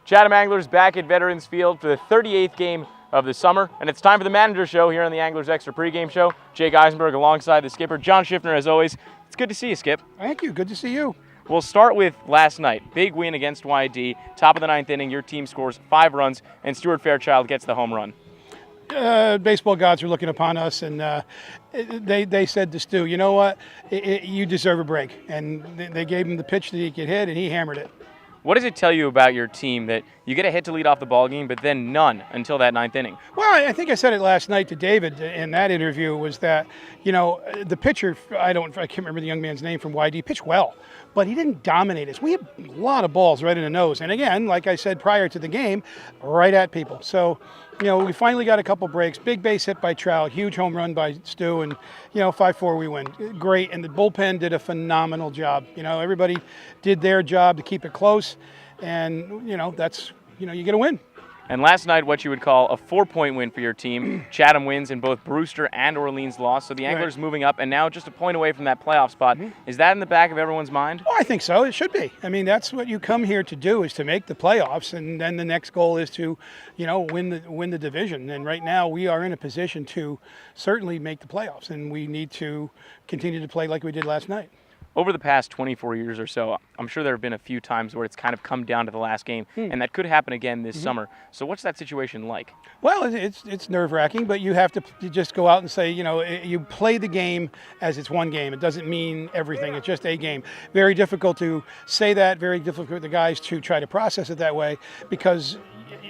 Chatham Anglers back at Veterans Field for the 38th game of the summer, and it's time for the Manager Show here on the Anglers Extra pregame show. Jake Eisenberg alongside the skipper, John Schiffner, as always. It's good to see you, Skip. Thank you. Good to see you. We'll start with last night. Big win against YD. Top of the ninth inning, your team scores 5 runs, and Stuart Fairchild gets the home run. Baseball gods are looking upon us, and they said to Stu, you know what, you deserve a break. And they gave him the pitch that he could hit, and he hammered it. What does it tell you about your team that you get a hit to lead off the ball game, but then none until that ninth inning? Well, I think I said it last night to David in that interview, was that, you know, the pitcher, I can't remember the young man's name from YD, pitched well, but he didn't dominate us. We had a lot of balls right in the nose. And again, like I said prior to the game, right at people. So, you know, we finally got a couple breaks. Big base hit by Trout, huge home run by Stu, and, you know, 5-4 we win. Great, and the bullpen did a phenomenal job. You know, everybody did their job to keep it close, and, you know, that's, you know, you get a win. And last night, what you would call a 4-point win for your team. Chatham wins and both Brewster and Orleans lost, so the Anglers moving up and now just a point away from that playoff spot. Is that in the back of everyone's mind? Oh, I think so. It should be. I mean, that's what you come here to do, is to make the playoffs, and then the next goal is to, you know, win the division. And right now we are in a position to certainly make the playoffs, and we need to continue to play like we did last night. Over the past 24 years or so, I'm sure there have been a few times where it's kind of come down to the last game, and that could happen again this summer. So what's that situation like? Well, it's nerve-wracking, but you have to just go out and say, you know, you play the game as it's one game. It doesn't mean everything. It's just a game. Very difficult to say that, very difficult for the guys to try to process it that way, because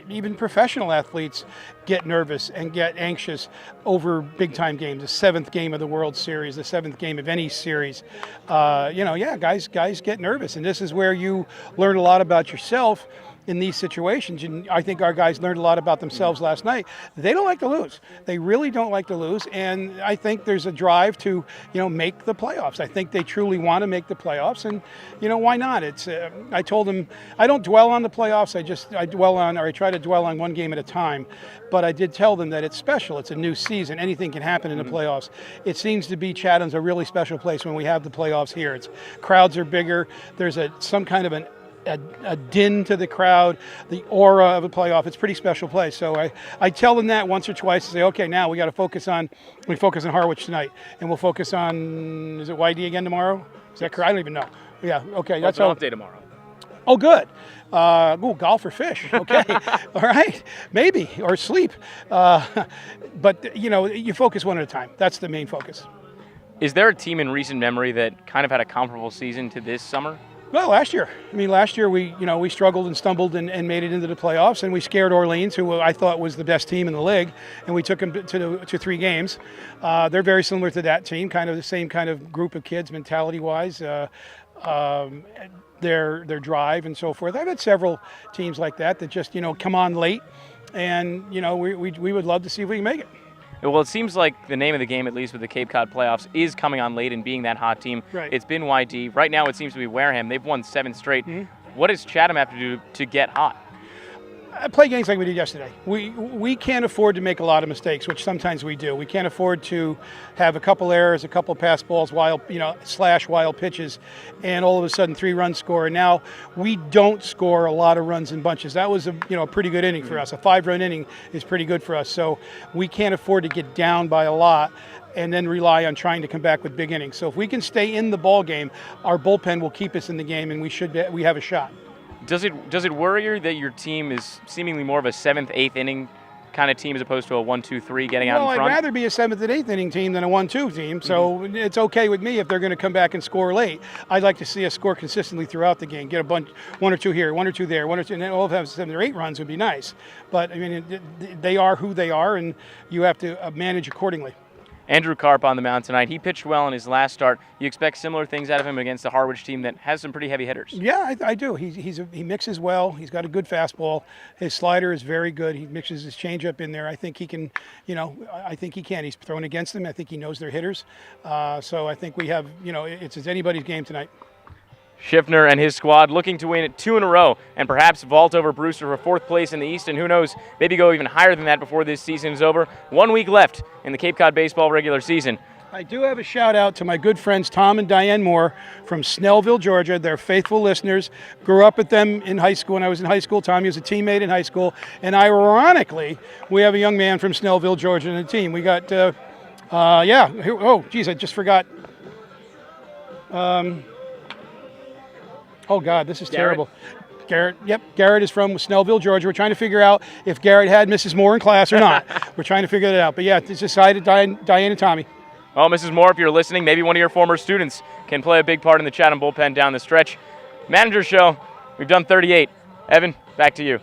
even professional athletes get nervous and get anxious over big-time games. The 7th game of the World Series, the 7th game of any series. You know, yeah, guys get nervous, and this is where you learn a lot about yourself in these situations. And I think our guys learned a lot about themselves last night. They don't like to lose. They really don't like to lose, and I think there's a drive to, you know, make the playoffs. I think they truly want to make the playoffs, and, you know, why not? It's I told them I don't dwell on the playoffs. I try to dwell on one game at a time. But I did tell them that it's special. It's a new season. Anything can happen in the playoffs. It seems to be Chatham's a really special place when we have the playoffs here. Crowds are bigger. There's some kind of a din to the crowd, the aura of a playoff. It's a pretty special place. So I tell them that once or twice and say, okay, now we got to focus on Harwich tonight, and we'll focus on, is it YD again tomorrow? Is that correct? I don't even know. Yeah, okay. That's an update tomorrow. Oh, good. Golf or fish. Okay. All right. Maybe, or sleep. But, you know, you focus one at a time. That's the main focus. Is there a team in recent memory that kind of had a comparable season to this summer? Well, last year. I mean, last year we struggled and stumbled and made it into the playoffs, and we scared Orleans, who I thought was the best team in the league, and we took them to 3 games. They're very similar to that team, kind of the same kind of group of kids, mentality-wise, their drive and so forth. I've had several teams like that just, you know, come on late, and, you know, we would love to see if we can make it. Well, it seems like the name of the game, at least with the Cape Cod playoffs, is coming on late and being that hot team. Right. It's been YD. Right now it seems to be Wareham. They've won 7 straight. What does Chatham have to do to get hot? Play games like we did yesterday. We can't afford to make a lot of mistakes, which sometimes we do. We can't afford to have a couple errors, a couple pass balls, wild pitches, and all of a sudden 3 runs score. And now we don't score a lot of runs in bunches. That was a pretty good inning for us. A 5-run inning is pretty good for us. So we can't afford to get down by a lot and then rely on trying to come back with big innings. So if we can stay in the ball game, our bullpen will keep us in the game, and we have a shot. Does it worry you that your team is seemingly more of a 7th, 8th inning kind of team as opposed to a 1-2-3 getting out in front? Well, I'd rather be a 7th and 8th inning team than a 1-2 team, so it's okay with me if they're going to come back and score late. I'd like to see us score consistently throughout the game, get 1 or 2 here, 1 or 2 there, 1 or 2, and then all of have 7 or 8 runs would be nice. But, I mean, they are who they are, and you have to manage accordingly. Andrew Karp on the mound tonight. He pitched well in his last start. You expect similar things out of him against the Harwich team that has some pretty heavy hitters? Yeah, I do. He mixes well. He's got a good fastball. His slider is very good. He mixes his changeup in there. I think he can, I think he can. He's thrown against them. I think he knows their hitters. So I think we have, it's anybody's game tonight. Schiffner and his squad looking to win 2 in a row and perhaps vault over Brewster for 4th place in the East, and who knows, maybe go even higher than that before this season is over. 1 week left in the Cape Cod baseball regular season. I do have a shout out to my good friends Tom and Diane Moore from Snellville, Georgia. They're faithful listeners. Grew up with them in high school. When I was in high school, Tommy was a teammate in high school. And ironically, we have a young man from Snellville, Georgia in the team. We got, oh, geez, I just forgot. Oh, God, this is terrible. Garrett, yep, Garrett is from Snellville, Georgia. We're trying to figure out if Garrett had Mrs. Moore in class or not. We're trying to figure that out. But yeah, it's decided Diane and Tommy. Well, Mrs. Moore, if you're listening, maybe one of your former students can play a big part in the Chatham bullpen down the stretch. Manager show, we've done 38. Evan, back to you.